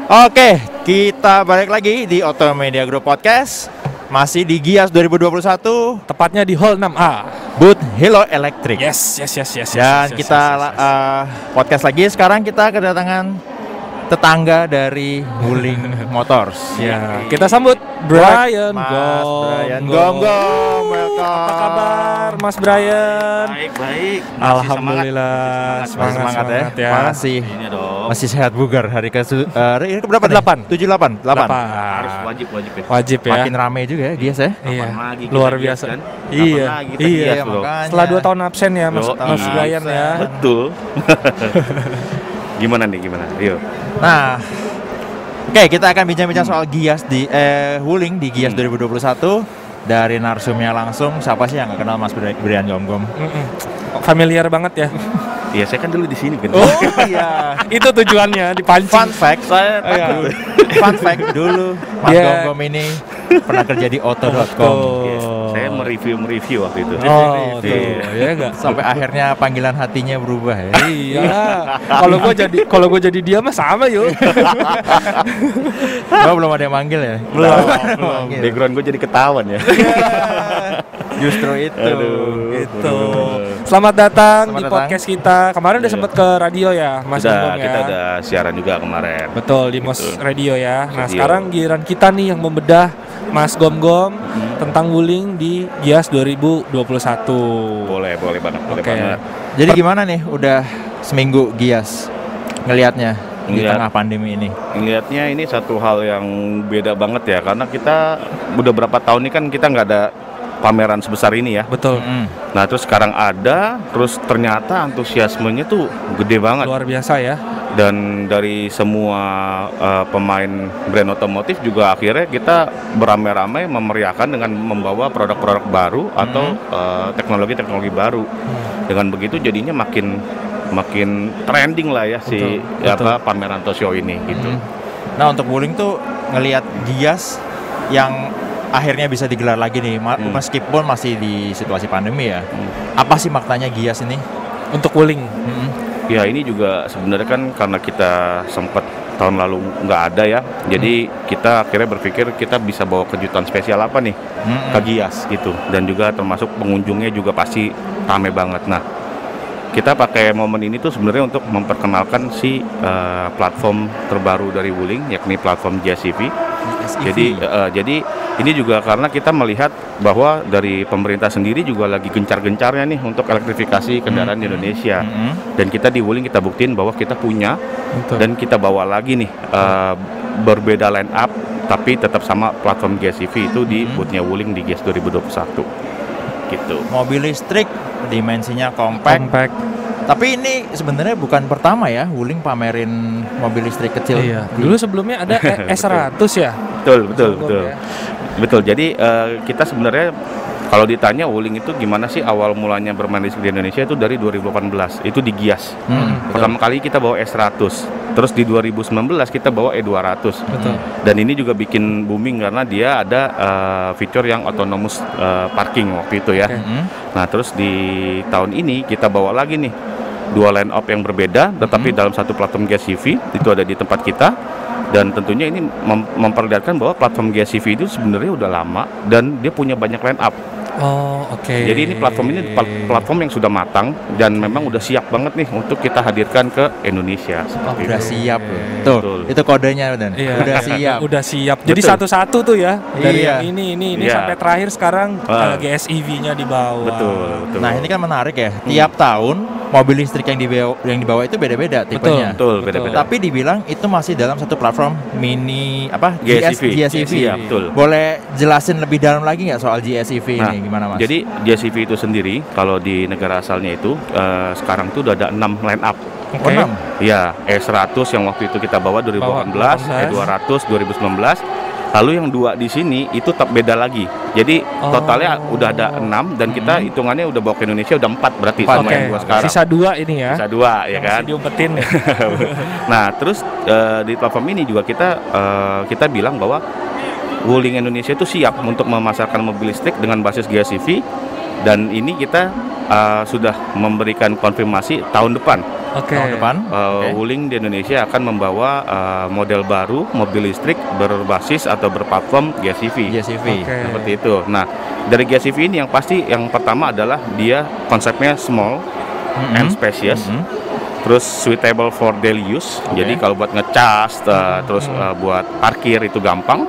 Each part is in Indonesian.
Oke, kita balik lagi di Auto Media Group Podcast. Masih di Gias 2021, tepatnya di Hall 6A, booth Hilo Electric. Yes. Dan kita podcast lagi. Sekarang kita kedatangan tetangga dari Wuling Motors. Ya, kita sambut Brian Gom. Welcome. Apa kabar, Mas Brian? Baik. Alhamdulillah, semangat ya. Masih sehat bugar. Hari ke berapa? 8. 78. Harus wajib ya. Makin rame juga ya Gias ya. Iya. Lagi Luar kita biasa. kan? Iya. Makanya. Setelah 2 tahun absen ya, Mas Brian ya. Betul. Gimana? Yuk. Nah, oke, kita akan bincang-bincang soal Gias di Wuling di Gias 2021 dari narsumnya langsung. Siapa sih yang nggak kenal Mas Brian Gom? Familiar banget ya. Iya, saya kan dulu di sini kan. Oh iya. Itu tujuannya dipancing. Fun fact, dulu Mas Gom ini pernah kerja di Auto.com. Saya mereview waktu itu. Oh, tuh. Ya enggak. Sampai akhirnya panggilan hatinya berubah ya. Iya. Kalau gue jadi dia mah sama yuk. Belum ada yang manggil ya? Belum. Background gue jadi ketahuan ya. Justru itu. Gitu. Selamat datang di podcast kita. Kemarin udah sempat ke radio ya, Mas Gom ya. Kita udah siaran juga kemarin. Betul, di Mos Radio ya. Nah, sekarang giliran kita nih yang membedah Mas Gom tentang Wuling di Gias 2021. Boleh banget. Jadi gimana nih? Udah seminggu Gias ngelihatnya di tengah pandemi ini. Ngelihatnya ini satu hal yang beda banget ya, karena kita udah berapa tahun ini kan kita nggak ada pameran sebesar ini ya. Betul. Nah, terus sekarang ada, terus ternyata antusiasmenya tuh gede banget. Luar biasa ya. Dan dari semua pemain brand otomotif juga akhirnya kita beramai-ramai memeriahkan dengan membawa produk-produk baru atau teknologi-teknologi baru. Dengan begitu jadinya makin trending lah ya pameran auto show ini gitu. Nah, untuk Wuling tuh ngelihat Gias yang akhirnya bisa digelar lagi nih, meskipun masih di situasi pandemi ya. Apa sih maknanya Gias ini untuk Wuling? Ya, ini juga sebenarnya kan karena kita sempat tahun lalu nggak ada ya, jadi kita akhirnya berpikir kita bisa bawa kejutan spesial apa nih ke Gias gitu, dan juga termasuk pengunjungnya juga pasti rame banget. Nah, kita pakai momen ini tuh sebenarnya untuk memperkenalkan si platform terbaru dari Wuling, yakni platform GSEV. Jadi ini juga karena kita melihat bahwa dari pemerintah sendiri juga lagi gencar-gencarnya nih untuk elektrifikasi kendaraan di Indonesia. Dan kita di Wuling kita buktiin bahwa kita punya. Betul. Dan kita bawa lagi nih berbeda line up tapi tetap sama platform GSEV itu di boothnya Wuling di Gias 2021 gitu. Mobil listrik, dimensinya compact. Tapi ini sebenarnya bukan pertama ya Wuling pamerin mobil listrik kecil. Iya. Dulu sebelumnya ada S100 ya. Betul. Jadi kita sebenarnya kalau ditanya Wuling itu gimana sih awal mulanya bermain listrik di Indonesia, itu dari 2018. Itu di Gias. Pertama kali kita bawa S100. Terus di 2019 kita bawa E200. Betul. Dan ini juga bikin booming karena dia ada fitur yang autonomous parking waktu itu ya. Nah, terus di tahun ini kita bawa lagi nih 2 line up yang berbeda tetapi dalam satu platform GSEV, itu ada di tempat kita. Dan tentunya ini memperlihatkan bahwa platform GSEV itu sebenarnya udah lama dan dia punya banyak line up. Oh, oke. Jadi ini platform yang sudah matang dan memang udah siap banget nih untuk kita hadirkan ke Indonesia. Udah siap loh. Tuh, itu kodenya udah. Iya. Udah siap. Udah siap. Jadi satu-satu tuh ya. Dari yang ini sampai terakhir sekarang GSEV-nya dibawa. Betul. Nah, ini kan menarik ya. Tiap tahun mobil listrik yang dibawa itu beda-beda tipenya. Betul, beda-beda. Tapi dibilang itu masih dalam satu platform mini GSEV. Ya, betul. Boleh jelasin lebih dalam lagi nggak soal GSEV ini? Gimana, Mas? Jadi GSEV itu sendiri kalau di negara asalnya itu sekarang tuh udah ada 6 line up. Oh, 6? Ya, E100 yang waktu itu kita bawa 2018, E200 2019. Lalu yang 2 di sini itu tetap beda lagi. Jadi totalnya udah ada 6 dan kita hitungannya udah bawa ke Indonesia udah 4 berarti sama yang 2 sekarang. Sisa 2 ini ya. Sisa 2 ya kan. Diumpetin. Nah, terus di platform ini juga kita bilang bahwa Wuling Indonesia itu siap untuk memasarkan mobil listrik dengan basis GSEV, dan ini kita sudah memberikan konfirmasi tahun depan Oke. tahun depan. Oke. Wuling di Indonesia akan membawa model baru mobil listrik berbasis atau berplatform gas EV. GSEV. Oke. Seperti itu. Nah, dari gas EV ini yang pasti yang pertama adalah dia konsepnya small and spacious. Terus suitable for daily use. Oke. Jadi kalau buat ngecas, terus buat parkir itu gampang.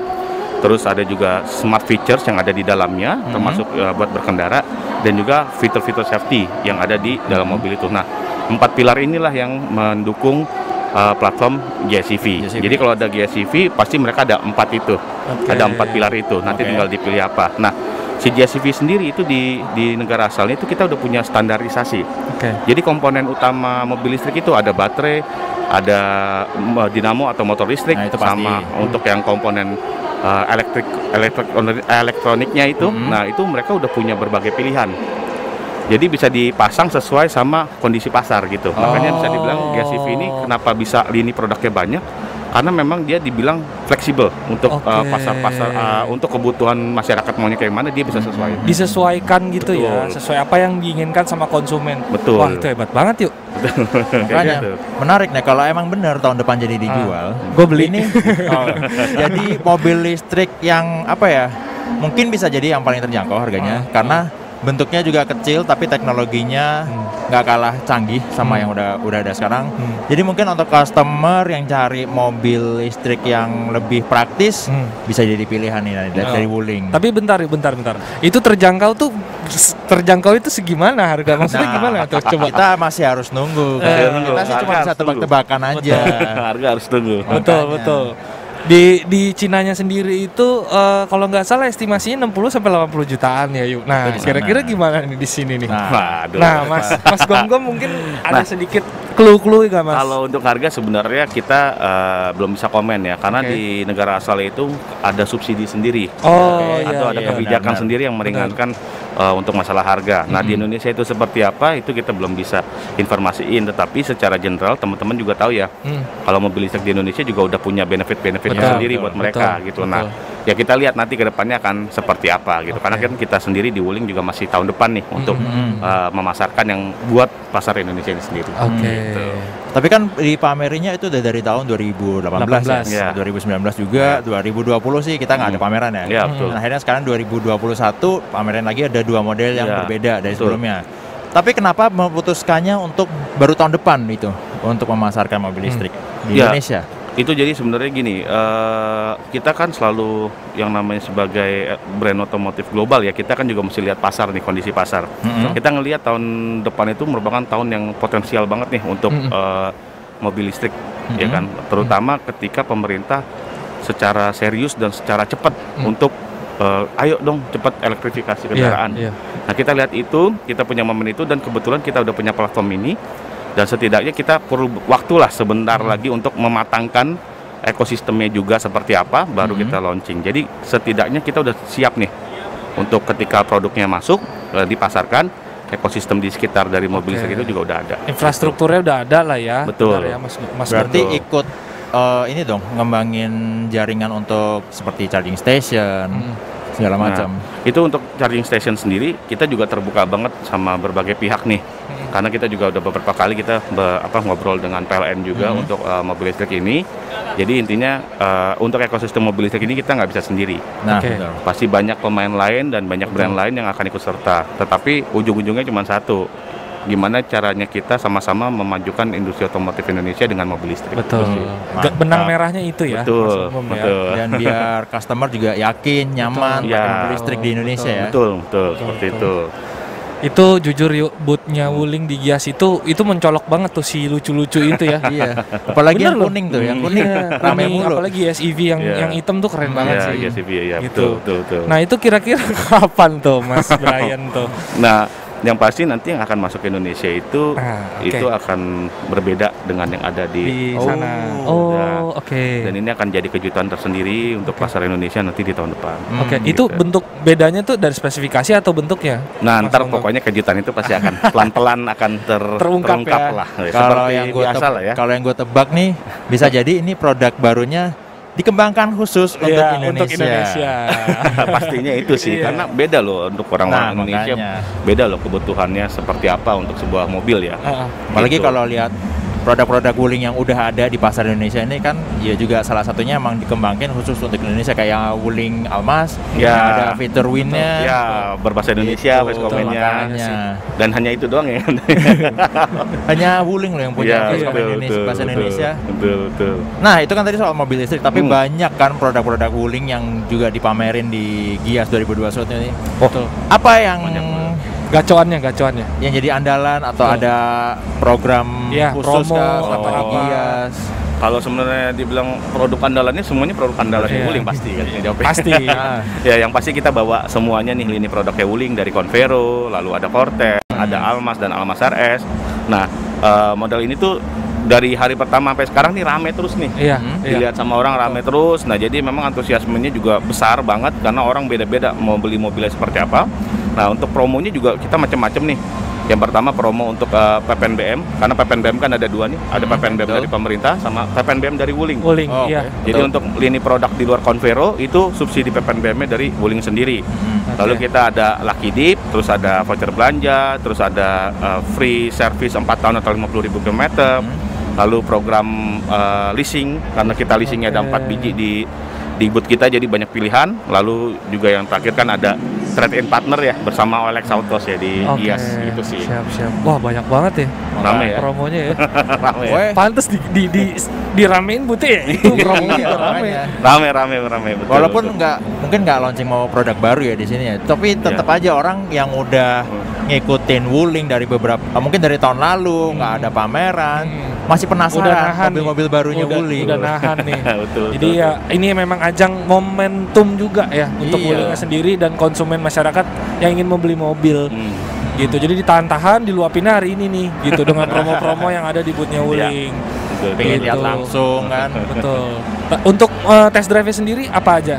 Terus ada juga smart features yang ada di dalamnya, termasuk buat berkendara, dan juga fitur-fitur safety yang ada di dalam mobil itu. Nah, 4 pilar inilah yang mendukung platform GSEV. Jadi kalau ada GSEV, pasti mereka ada 4 itu, ada 4 pilar itu. Nanti tinggal dipilih apa. Nah, si GSEV sendiri itu di negara asalnya itu kita udah punya standarisasi. Jadi komponen utama mobil listrik itu ada baterai, ada dinamo atau motor listrik, Nah, itu pasti. sama untuk yang komponen elektroniknya itu. Nah, itu mereka udah punya berbagai pilihan. Jadi bisa dipasang sesuai sama kondisi pasar gitu. Makanya bisa dibilang GSEV ini kenapa bisa lini produknya banyak? Karena memang dia dibilang fleksibel untuk pasar-pasar, untuk kebutuhan masyarakat maunya kayak mana dia bisa sesuai. Disesuaikan gitu ya, Betul. sesuai apa yang diinginkan sama konsumen. Betul. Wah, itu hebat banget yuk. Makanya gitu. menarik nih kalau emang benar tahun depan jadi dijual. Gue beli Ini jadi mobil listrik yang apa ya? Mungkin bisa jadi yang paling terjangkau harganya karena bentuknya juga kecil tapi teknologinya nggak kalah canggih sama yang udah ada sekarang. Jadi mungkin untuk customer yang cari mobil listrik yang lebih praktis bisa jadi pilihan nih dari Wuling. Tapi bentar. Itu terjangkau itu segimana harga? Maksudnya gimana tuh? Coba. Kita masih harus nunggu. Kita sih cuma bisa tebak-tebakan aja. Harga harus tunggu. Betul. Di Cinanya sendiri itu kalau nggak salah estimasinya 60 sampai 80 jutaan ya yuk. Nah, kira-kira gimana nih di sini nih? Waduh. Nah, Mas Gom mungkin ada sedikit clue-clue nggak Mas? Kalau untuk harga sebenarnya kita belum bisa komen ya, karena di negara asal itu ada subsidi sendiri. Atau ada kebijakan benar. sendiri yang meringankan untuk masalah harga. Nah, di Indonesia itu seperti apa itu kita belum bisa informasiin, tetapi secara general teman-teman juga tahu ya. Kalau mobil listrik di Indonesia juga udah punya benefit-benefitnya sendiri buat mereka gitu. Nah, ya kita lihat nanti ke depannya akan seperti apa gitu. Karena kan kita sendiri di Wuling juga masih tahun depan nih untuk memasarkan yang buat pasar Indonesia ini sendiri. Tapi kan di pamerinya itu udah dari tahun 2018 ya. 2019 juga, 2020 sih kita nggak ada pameran ya. Iya, betul. Dan akhirnya sekarang 2021 pameran lagi ada 2 model yang berbeda dari sebelumnya. Tapi kenapa memutuskannya untuk baru tahun depan itu untuk memasarkan mobil listrik di Indonesia? Itu jadi sebenarnya gini, kita kan selalu yang namanya sebagai brand otomotif global ya, kita kan juga mesti lihat pasar nih, kondisi pasar. Kita ngelihat tahun depan itu merupakan tahun yang potensial banget nih untuk mobil listrik, ya kan. Terutama ketika pemerintah secara serius dan secara cepat untuk ayo dong cepat elektrifikasi kendaraan. Nah, kita lihat itu, kita punya momen itu dan kebetulan kita udah punya platform ini. Dan setidaknya kita perlu waktulah sebentar lagi untuk mematangkan ekosistemnya juga seperti apa, baru kita launching. Jadi setidaknya kita udah siap nih untuk ketika produknya masuk, dipasarkan, ekosistem di sekitar dari mobil listrik itu juga udah ada. Infrastrukturnya udah ada lah ya. Betul. Benar ya, Mas Berarti Gom. ikut ini dong ngembangin jaringan untuk seperti charging station segala macam. Itu untuk charging station sendiri kita juga terbuka banget sama berbagai pihak nih. Karena kita juga udah beberapa kali kita ngobrol dengan PLN juga untuk mobil listrik ini. Jadi intinya untuk ekosistem mobil listrik ini kita nggak bisa sendiri. Nah, pasti banyak pemain lain dan banyak brand lain yang akan ikut serta. Tetapi ujung-ujungnya cuma satu. Gimana caranya kita sama-sama memajukan industri otomotif Indonesia dengan mobil listrik. Betul. Benang merahnya itu ya. Betul. Mas Gom, Betul. ya. Dan biar customer juga yakin, nyaman pakai mobil listrik di Indonesia ya. Betul, seperti itu. Itu jujur yuk, bootnya Wuling di Gias itu mencolok banget tuh si lucu-lucu itu ya. Iya. Apalagi Bener yang loh. kuning tuh, yang kuning rame Kuning, mulu. apalagi SEV yang hitam tuh keren banget sih. Iya, SEV, ya, Gitu. betul. Nah, itu kira-kira kapan tuh Mas Brian tuh? Nah, yang pasti nanti yang akan masuk ke Indonesia itu itu akan berbeda dengan yang ada di sana. Dan ini akan jadi kejutan tersendiri untuk pasar Indonesia nanti di tahun depan. Itu bentuk bedanya tuh dari spesifikasi atau bentuknya? Nah, ntar pokoknya kejutan itu pasti akan pelan-pelan akan terungkap ya. lah. Kalau yang gue tebak nih bisa jadi ini produk barunya dikembangkan khusus untuk Iya, Indonesia. untuk Indonesia. Pastinya itu sih, Iya. karena beda loh untuk orang-orang Nah, Indonesia, makanya. beda loh kebutuhannya seperti apa untuk sebuah mobil ya. Heeh. Apalagi Gitu. kalau lihat produk-produk Wuling yang udah ada di pasar Indonesia ini kan ya juga salah satunya emang dikembangkan khusus untuk Indonesia kayak Wuling Almas, Ya. yang ada fitur winnya, Ya, berbahasa Indonesia, voice Betul, comment-nya. makanya. Dan hanya itu doang ya. Hanya Wuling loh yang punya voice comment Indonesia, bahasa Indonesia. Betul. Nah itu kan tadi soal mobil listrik, tapi Hmm. banyak kan produk-produk Wuling yang juga dipamerin di Gias 2021 ini. Betul. Apa yang Banyak Gacoannya. yang jadi andalan atau Betul. ada program Iya, khusus promo kah atau sama apa. Gias? Kalau sebenarnya dibilang produk andalannya semuanya produk andalan Iya. Wuling pasti kan jawabnya. Pasti. Nah, Ya, yang pasti kita bawa semuanya nih lini produknya Wuling dari Convero, lalu ada Cortez, ada Almas dan Almas RS. Nah, model ini tuh dari hari pertama sampai sekarang nih rame terus nih. Iya, iya. Dilihat sama orang rame terus. Nah, jadi memang antusiasmenya juga besar banget karena orang beda-beda mau beli mobilnya seperti apa. Nah, untuk promonya juga kita macam-macam nih. Yang pertama promo untuk PPNBM, karena PPNBM kan ada dua nih, ada PPNBM betul. dari pemerintah sama PPNBM dari Wuling. Wuling, Oh, iya. oke. Jadi untuk lini produk di luar Convero itu subsidi PPNBM-nya dari Wuling sendiri. Lalu Oke. kita ada Lucky Dip, terus ada voucher belanja, terus ada free service 4 tahun atau 50.000 km. Lalu program leasing, karena kita leasingnya ada Oke. 4 biji di booth kita, jadi banyak pilihan. Lalu juga yang terakhir kan ada trade-in partner ya bersama OLX Autos ya di Oke. Gias gitu sih. Siap. Wah, banyak banget ya. Rame ya. Promonya ya. Rame ya. Weh, Pantes diramein butnya ya. Itu promonya iya, rame. makanya. Rame betul. Walaupun betul. mungkin nggak launching mau produk baru ya di sini ya, tapi tetap aja orang yang udah ngikutin Wuling dari beberapa, mungkin dari tahun lalu nggak ada pameran, masih Udah penasaran nahan mobil-mobil nih. barunya Wuling. Udah nahan nih. Betul. Jadi ya ini memang ajang momentum juga ya untuk Iya. Wulingnya sendiri dan konsumen masyarakat yang ingin membeli mobil gitu. Jadi ditahan-tahan diluapin hari ini nih gitu dengan promo-promo yang ada di boothnya Wuling. Pengen Gitu. lihat langsung kan. Betul. Untuk test drive-nya sendiri apa aja?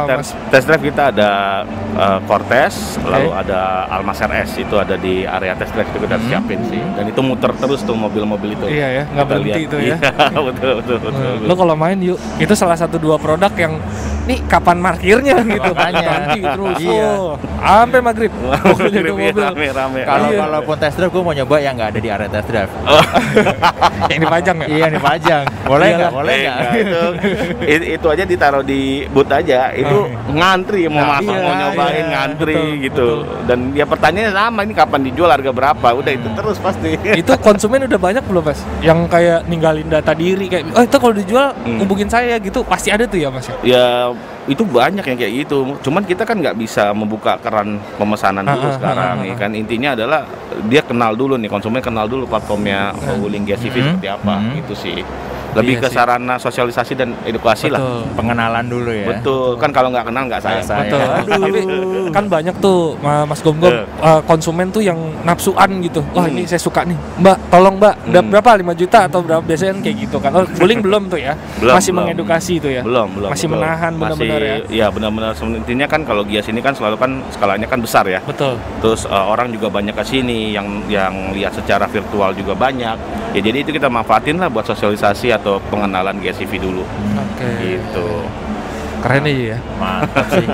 Mas? Test drive kita ada Cortez, Oke. lalu ada Almas RS, itu ada di area test drive itu kita siapin sih. Dan itu muter terus tuh mobil-mobil itu. Iya ya, nggak Kita berhenti lihat. itu ya. Iya, betul. Lo kalau main yuk, itu salah satu dua produk yang nih kapan parkirnya gitu. Makanya. Nanti terus. Iya. Sampai maghrib. Pokoknya itu mobil. Rame. Kalaupun test drive gue mau nyoba yang nggak ada di area test drive. Yang dipajang ya? Iya nih pajang. Boleh nggak? Boleh nggak? Itu aja ditaruh di booth aja. Itu ngantri mau Nah, masuk iya, mau nyobain iya, ngantri betul, gitu. Dan ya pertanyaannya sama, ini kapan dijual, harga berapa? Udah itu terus pasti. Itu konsumen udah banyak belum Mas? Yang kayak ninggalin data diri kayak, oh itu kalau dijual hubungin saya gitu, pasti ada tuh ya Mas ya? Ya itu banyak yang kayak gitu. Cuman kita kan nggak bisa membuka keran pemesanan dulu sekarang. Ya kan intinya adalah dia kenal dulu nih, konsumen kenal dulu platformnya Wuling Gas EV seperti apa. Itu sih. Lebih Iya ke sih. sarana sosialisasi dan edukasi lah. Betul. Pengenalan dulu ya. Betul. Kan kalau nggak kenal nggak sayang. Nggak Betul. Aduh. Tapi kan banyak tuh Mas Gom-Gom konsumen tuh yang nafsuan gitu. Wah ini saya suka nih. Mbak, tolong Mbak. Berapa 5 juta atau berapa biasanya kan kayak gitu kan. Oh, Wuling belum tuh ya. Belum, Masih belum. mengedukasi itu ya. Belum. Masih betul. menahan benar-benar ya. Iya benar-benar. Intinya kan kalau Gias ini kan selalu kan skalanya kan besar ya. Betul. Terus orang juga banyak ke sini yang lihat secara virtual juga banyak. Ya jadi itu kita manfaatin lah buat sosialisasi atau pengenalan GSEV dulu. Oke. Gitu. Keren aja ya. Mantap sih.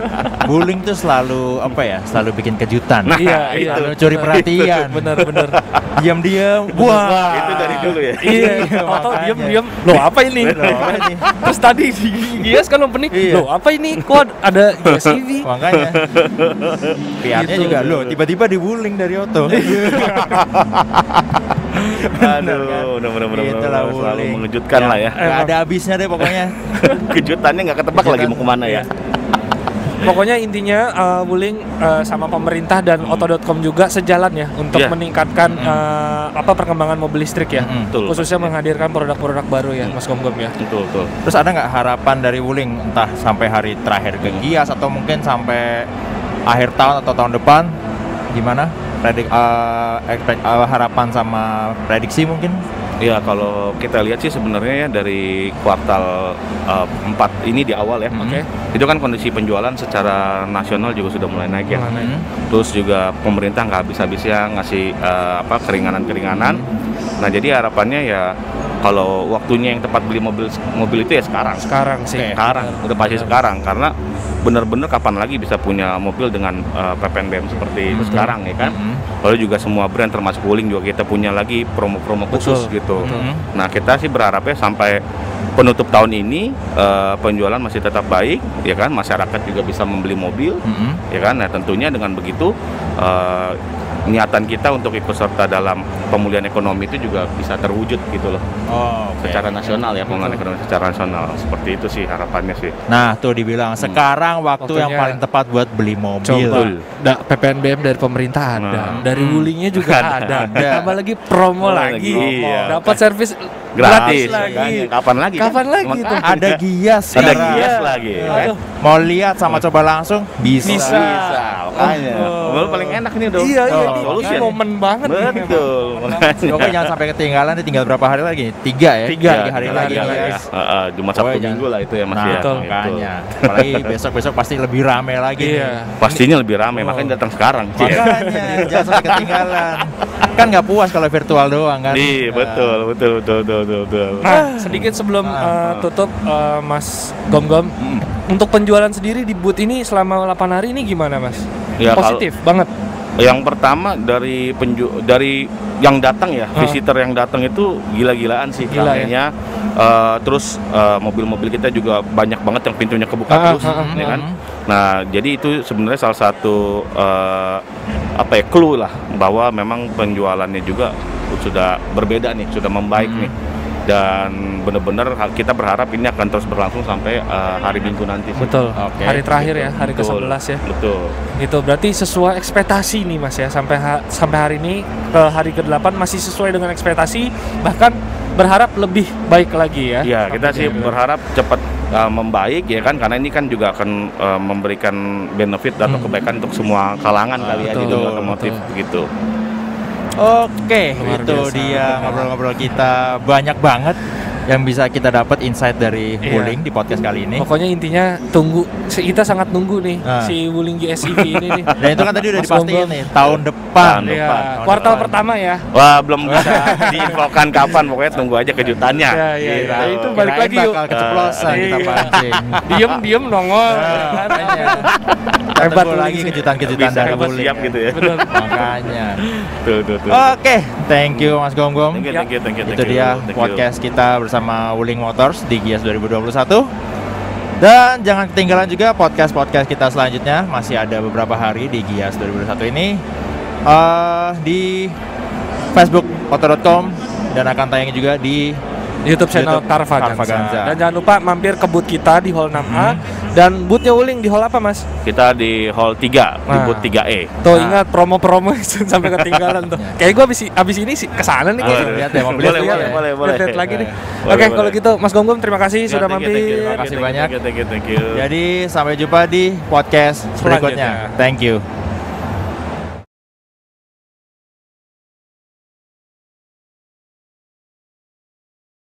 Wuling tuh selalu apa ya? Selalu bikin kejutan. Nah, Iya, iya. Selalu curi perhatian. Bener-bener. Diam-diam. Wah. Itu dari dulu ya. Iya, atau makanya. diam-diam. Loh, apa ini? Loh, apa ini? Terus tadi di Gias kan opening. Iya. Loh, apa ini? Kok ada Gias EV? Makanya. PR-nya Gitu. juga loh, tiba-tiba di Wuling dari Oto. Aduh, bener-bener Itulah selalu Wuling. mengejutkan lah ya. Gak ada habisnya deh pokoknya. Kejutannya nggak ketebak lagi mau kemana ya. Pokoknya intinya Wuling sama pemerintah dan Auto.com juga sejalan ya untuk Iya. meningkatkan perkembangan mobil listrik ya. Betul. Khususnya menghadirkan produk-produk baru ya, Mas Gom-Gom ya. Betul. Terus ada nggak harapan dari Wuling entah sampai hari terakhir ke Gias atau mungkin sampai akhir tahun atau tahun depan gimana? Harapan sama prediksi mungkin? Ya kalau kita lihat sih sebenarnya ya dari kuartal 4 ini di awal ya. Oke. Itu kan kondisi penjualan secara nasional juga sudah mulai naik ya. Mulai naik. Terus juga pemerintah nggak habis-habisnya ngasih keringanan-keringanan. Nah jadi harapannya ya kalau waktunya yang tepat beli mobil itu ya sekarang. Sekarang sih. Sekarang, udah pasti sekarang karena benar-benar kapan lagi bisa punya mobil dengan PPNBM seperti sekarang ya kan. Lalu juga semua brand termasuk Wuling juga kita punya lagi promo-promo khusus gitu. Nah, kita sih berharapnya sampai penutup tahun ini penjualan masih tetap baik ya kan, masyarakat juga bisa membeli mobil ya kan. Nah, tentunya dengan begitu niatan kita untuk ikut serta dalam pemulihan ekonomi itu juga bisa terwujud gitu loh. Secara nasional ya, pemulihan ekonomi secara nasional. Seperti itu sih harapannya sih. Nah, tuh dibilang sekarang waktu yang paling tepat buat beli mobil. Coba PPNBM dari pemerintah ada, dari Wulingnya juga ada. Tambah lagi promo lagi. Iya. Dapat servis Gratis lagi. Kapan lagi? Kapan lagi Makanya. tuh? Ada Gias Ada sekarang. Gias lagi. Kan? Mau lihat sama coba langsung bisa. Bisa. Makanya. Mobil paling enak ini dong. Iya, iya. Oh, Ini momen banget nih. Betul. Pokoknya jangan sampai ketinggalan, tinggal berapa hari lagi? 3 ya? 3 hari lagi. Ya. Jumat Sabtu Minggu lah itu ya Mas Nah, ya. betul. makanya. Apalagi besok-besok pasti lebih rame lagi. Iya. Pastinya lebih ramai, makanya datang sekarang. Makanya jangan sampai ketinggalan. Kan nggak puas kalau virtual doang kan? Iya, betul. Nah, sedikit sebelum tutup Mas Gom-Gom, untuk penjualan sendiri di booth ini selama 8 hari ini gimana Mas? Ya, Positif banget. Yang pertama dari yang datang ya, visitor yang datang itu gila-gilaan sih kayaknya. Terus mobil-mobil kita juga banyak banget yang pintunya kebuka terus, ya kan? Nah, jadi itu sebenarnya salah satu clue lah bahwa memang penjualannya juga sudah berbeda nih, sudah membaik nih. Dan benar-benar kita berharap ini akan terus berlangsung sampai hari Minggu nanti. Betul. Hari terakhir ya, hari Betul. ke-11 ya. Betul. Itu berarti sesuai ekspektasi nih Mas ya, sampai hari ini ke hari ke-8 masih sesuai dengan ekspektasi, bahkan berharap lebih baik lagi ya. Iya, kita sih berharap cepat membaik ya kan, karena ini kan juga akan memberikan benefit atau kebaikan untuk semua kalangan kali ya di dunia otomotif begitu. Oke, Luar itu biasa. dia ngobrol-ngobrol kita, banyak banget yang bisa kita dapat insight dari Wuling di podcast kali ini. Pokoknya intinya tunggu, kita sangat nunggu nih Nah. si Wuling GSEV ini nih. Dan itu kan tadi udah Mas dipastiin Gom-Gom. nih, tahun depan. Tahun Iya, depan. kuartal pertama ya. Wah, belum bisa diinfokan kapan, pokoknya tunggu aja kejutannya. Iya. Gitu. Nah, itu balik Kirain lagi yuk. bakal keceplosan kita Iya. pancing. Diem nongol. Makanya. Hebat Tunggu Wuling lagi sih. kejutan-kejutan Bisa dari hebat Wuling. siap gitu ya. Betul. Makanya. Tuh. Oke, thank you Mas Gom-Gom. Thank you. Itu dia podcast kita bersama Wuling Motors di Gias 2021. Dan jangan ketinggalan juga podcast-podcast kita selanjutnya. Masih ada beberapa hari di Gias 2021 ini di Facebook auto.com dan akan tayang juga di YouTube channel YouTube Carvaganza. Carvaganza. Dan jangan lupa mampir ke booth kita di Hall 6A. Dan boothnya Wuling di Hall apa Mas? Kita di Hall 3, di Nah. booth 3E. Tuh ingat promo-promo sampai ketinggalan tuh. Kayak gue abis ini sih kesana nih kayaknya. lihat ya, mau beli Boleh, lihat ya. boleh. Lihat lagi nih. Boleh, Oke, boleh. kalau gitu Mas Gom-Gom terima kasih sudah Thank you, mampir. Terima kasih banyak. Thank you. Jadi sampai jumpa di podcast berikutnya. Selanjutnya. Thank you.